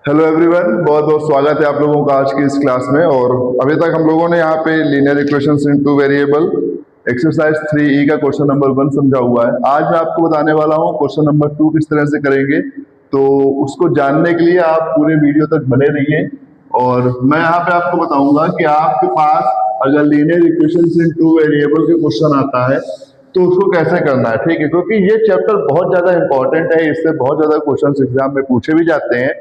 Hello everyone, बहुत बहुत स्वागत है आप लोगों का आज की इस क्लास में। और अभी तक हम लोगों ने यहाँ पे लीनियर इक्वेशंस इन टू वेरिएबल एक्सरसाइज 3E का क्वेश्चन नंबर 1 समझा हुआ है। आज मैं आपको बताने वाला हूँ क्वेश्चन नंबर 2 किस तरह से करेंगे। तो उसको जानने के लिए आप पूरे वीडियो तक बने रहिए और मैं यहाँ पे आपको बताऊंगा कि आपके पास अगर लीनियर इक्वेशंस इन टू वेरिएबल के क्वेश्चन आता है तो उसको कैसे करना है, ठीक है। क्योंकि ये चैप्टर बहुत ज्यादा इंपॉर्टेंट है, इससे बहुत ज्यादा क्वेश्चन एग्जाम में पूछे भी जाते हैं।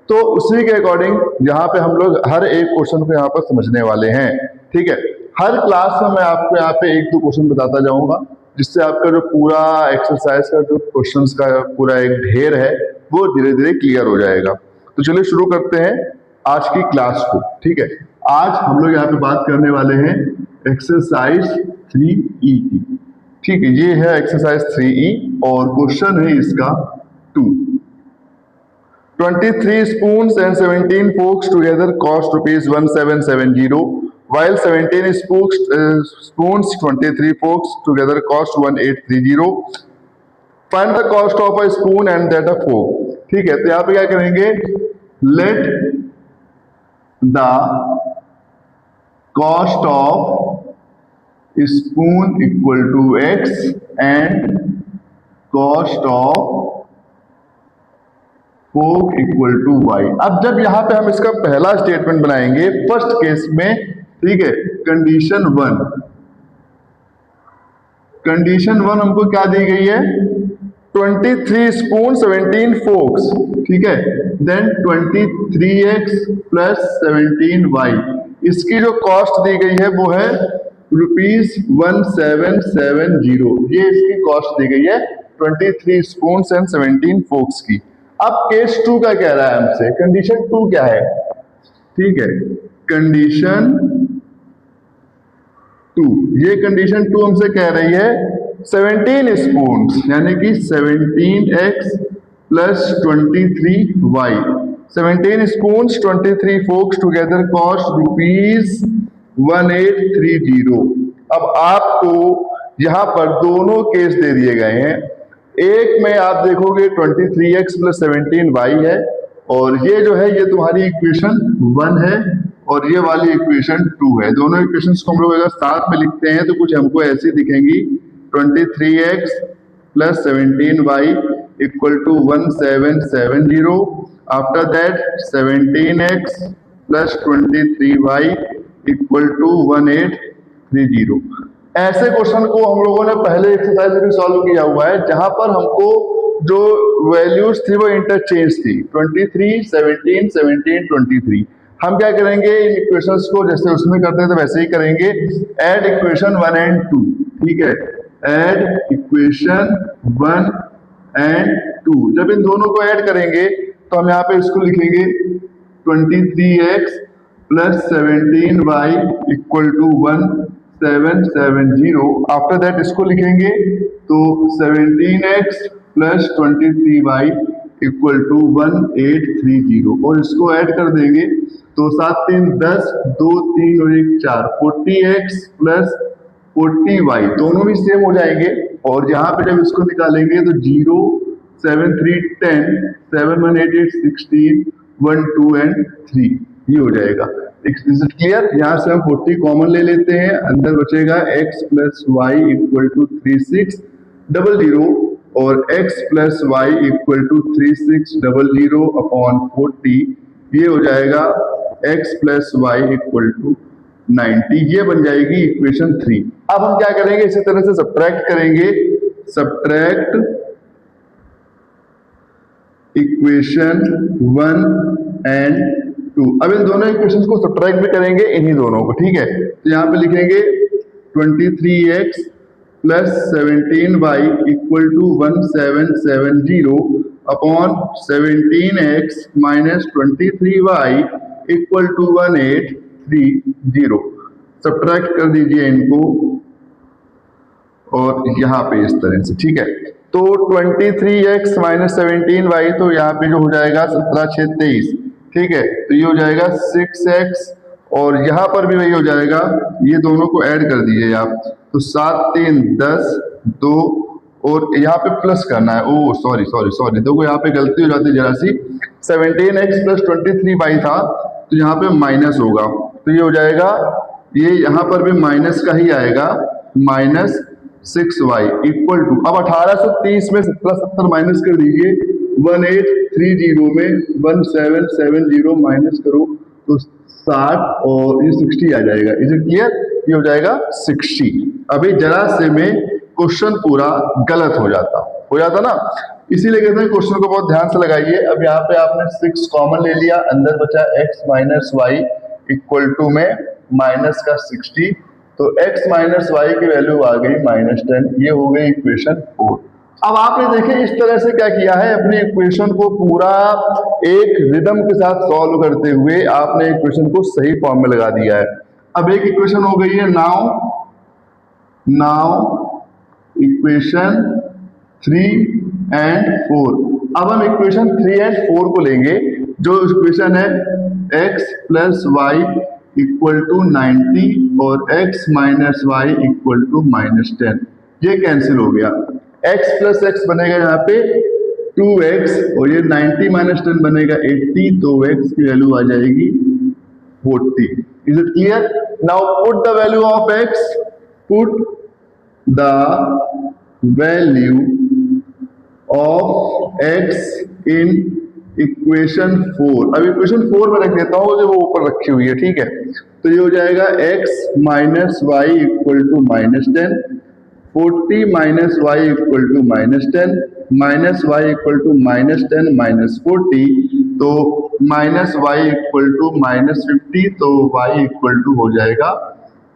तो उसी के अकॉर्डिंग यहाँ पे हम लोग हर एक क्वेश्चन को यहाँ पर समझने वाले हैं, ठीक है। हर क्लास में मैं आपको यहाँ पे एक दो क्वेश्चन बताता जाऊंगा जिससे आपका जो पूरा एक्सरसाइज का जो क्वेश्चंस का पूरा एक ढेर है वो धीरे धीरे क्लियर हो जाएगा। तो चलिए शुरू करते हैं आज की क्लास को, ठीक है। आज हम लोग यहाँ पे बात करने वाले हैं एक्सरसाइज 3E की, ठीक है। ये है एक्सरसाइज 3E और क्वेश्चन है इसका 2। 23 spoons and 17 forks together cost rupees 1770, while 17 spoons 23 forks together cost 1830. Find the cost of a spoon and that of fork, ठीक है। तो यहाँ पे क्या करेंगे, let the cost of spoon equal to x and cost of fork equal to y. अब जब यहाँ पे हम इसका पहला स्टेटमेंट बनाएंगे फर्स्ट केस में, ठीक है, कंडीशन 1 हमको क्या दी गई है, 23 स्पून 17 फोक्स, ठीक है। देन 23x प्लस 17y, इसकी जो कॉस्ट दी गई है वो है ₹1770। ये इसकी कॉस्ट दी गई है 23 स्पून एंड 17 फोक्स की। अब केस 2 का कह रहा है हमसे, कंडीशन 2 क्या है, ठीक है। कंडीशन 2, ये कंडीशन 2 हमसे कह रही है 17 स्पून यानी कि 17x plus 23y, 17 spoon 23 forks together cost ₹1830। अब आपको यहाँ पर दोनों केस दे दिए गए हैं। एक में आप देखोगे 23x प्लस 17y है और ये जो है ये तुम्हारी इक्वेशन 1 है और ये वाली इक्वेशन 2 है। दोनों इक्वेशंस को हम लोग अगर साथ में लिखते हैं तो कुछ हमको ऐसी दिखेंगी, 23x plus 17y equal to 1770। After that 17x plus 23y equal to 1830। ऐसे क्वेश्चन को हम लोगों ने पहले एक्सरसाइज में भी सॉल्व किया हुआ है जहां पर हमको जो वैल्यूज थी वो इंटरचेंज थी, 23 17 17 23। हम क्या करेंगे, इन इक्वेशंस को जैसे उसमें करते थे वैसे ही करेंगे, ऐड इक्वेशन 1 एंड 2, ठीक है। ऐड इक्वेशन 1 एंड 2, जब इन दोनों को ऐड करेंगे तो हम यहाँ पे इसको लिखेंगे 23x plus 17y equal to 1770। After that इसको लिखेंगे तो 17x plus 23y equal to 1830 और इसको ऐड कर देंगे तो 7 3 10, 2 3 और 1 4, 40x प्लस 40y दोनों भी सेम हो जाएंगे। और यहाँ पे जब इसको निकालेंगे तो 0 7 3 10, 7 1 8 8 16, 1 2 एंड 3 ये हो जाएगा। Is it clear? यहाँ से हम 40 कॉमन ले लेते हैं, अंदर बचेगा x plus y equal to 3600 और x plus y equal to 3600 upon 40, ये हो जाएगा x plus y equal to 90। ये बन जाएगी इक्वेशन 3। अब हम क्या करेंगे, इसी तरह से सब्ट्रैक्ट करेंगे, सब्ट्रैक्ट इक्वेशन 1 एंड 2। अब इन दोनों इक्वेशंस को सब्ट्रैक्ट भी करेंगे इन्हीं दोनों को, ठीक है। तो यहाँ पे लिखेंगे 23x plus 17y equal to 1770 upon 17x minus 23y equal to 1830। Subtract कर दीजिए इनको और यहाँ पे इस तरह से, ठीक है। तो 23x माइनस 17y तो यहाँ पे जो हो जाएगा 17 6 23, ठीक है। तो ये हो जाएगा 6x और यहाँ पर भी वही हो जाएगा, ये दोनों को ऐड कर दीजिए आप, तो 7 3 10, 2 और यहाँ पे प्लस करना है। ओ सॉरी सॉरी सॉरी, देखो यहाँ पे गलती हो जाती है जरा सी। 17x प्लस 23y था, तो यहाँ पे माइनस होगा, तो ये हो जाएगा, ये यहाँ पर भी माइनस का ही आएगा, -6y इक्वल टू, अब 1830 में 17 माइनस कर दीजिए, 1830 में 1770 माइनस करो तो 60 और ये 60 आ जाएगा। Is it clear? ये हो जाएगा 60। अभी जरा से में क्वेश्चन पूरा गलत हो जाता ना, इसीलिए कहते हैं क्वेश्चन को बहुत ध्यान से लगाइए। अब यहाँ पे आपने 6 कॉमन ले लिया, अंदर बचा x minus y equal to में माइनस का 60, तो x माइनस वाई की वैल्यू आ गई -10। ये हो गई इक्वेशन 4। अब आपने देखे इस तरह से क्या किया है, अपनी इक्वेशन को पूरा एक रिदम के साथ सॉल्व करते हुए आपने इक्वेशन को सही फॉर्म में लगा दिया है। अब एक इक्वेशन हो गई है नाउ इक्वेशन 3 and 4। अब हम इक्वेशन 3 and 4 को लेंगे, जो इक्वेशन है x plus y equal to 90 और x minus y equal to -10। ये कैंसिल हो गया, x प्लस एक्स बनेगा यहाँ पे 2x और ये 90 माइनस 10 बनेगा 80, तो x की वैल्यू आ जाएगी 40। Is it clear? Now put the value of x, put the value of x in equation 4। अब इक्वेशन 4 में रख देता हूँ, जो वो ऊपर रखी हुई है, ठीक है। तो ये हो जाएगा x minus y equal to -10, 40 minus y equal to -10, minus y equal to -10 minus 40, तो माइनस वाई इक्वल टू -50, तो y इक्वल टू हो जाएगा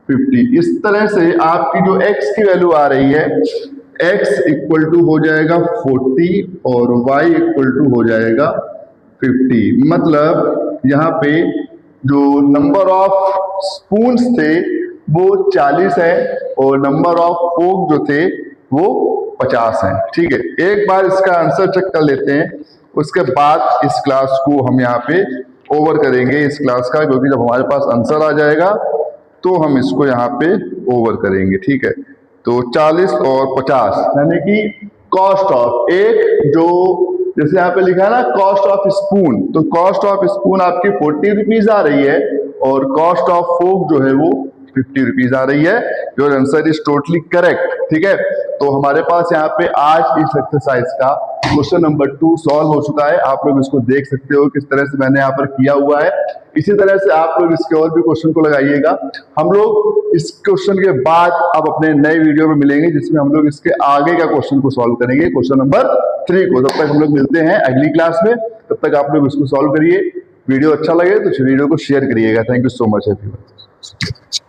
50। इस तरह से आपकी जो x की वैल्यू आ रही है, x इक्वल टू हो जाएगा 40 और y इक्वल टू हो जाएगा 50। मतलब यहाँ पे जो नंबर ऑफ स्पून्स थे वो 40 है और नंबर ऑफ फोक जो थे वो 50 हैं, ठीक है। एक बार इसका आंसर चेक कर लेते हैं, उसके बाद इस क्लास को हम यहाँ पे ओवर करेंगे, इस क्लास का, क्योंकि जब हमारे पास आंसर आ जाएगा तो हम इसको यहाँ पे ओवर करेंगे, ठीक है। तो 40 और 50 यानी कि कॉस्ट ऑफ एक, जो जैसे यहाँ पे लिखा है ना कॉस्ट ऑफ स्पून, तो कॉस्ट ऑफ स्पून आपकी 40 रुपीज आ रही है और कॉस्ट ऑफ फोक जो है वो 50 रुपीज आ रही है। Your answer is totally correct, ठीक है। तो हमारे पास यहाँ पे आज इस एक्सरसाइज का क्वेश्चन नंबर 2 सॉल्व हो चुका है। आप लोग इसको देख सकते हो किस तरह से मैंने यहाँ पर किया हुआ है। इसी तरह से आप लोग इसके और भी क्वेश्चन को लगाइएगा। हम लोग इस क्वेश्चन के बाद अब अपने नए वीडियो में मिलेंगे, जिसमें हम लोग इसके आगे का क्वेश्चन को सॉल्व करेंगे, क्वेश्चन नंबर 3 को। तब तक हम लोग मिलते हैं अगली क्लास में, तब तक आप लोग इसको सॉल्व करिए। वीडियो अच्छा लगे तो वीडियो को शेयर करिएगा। Thank you so much everyone.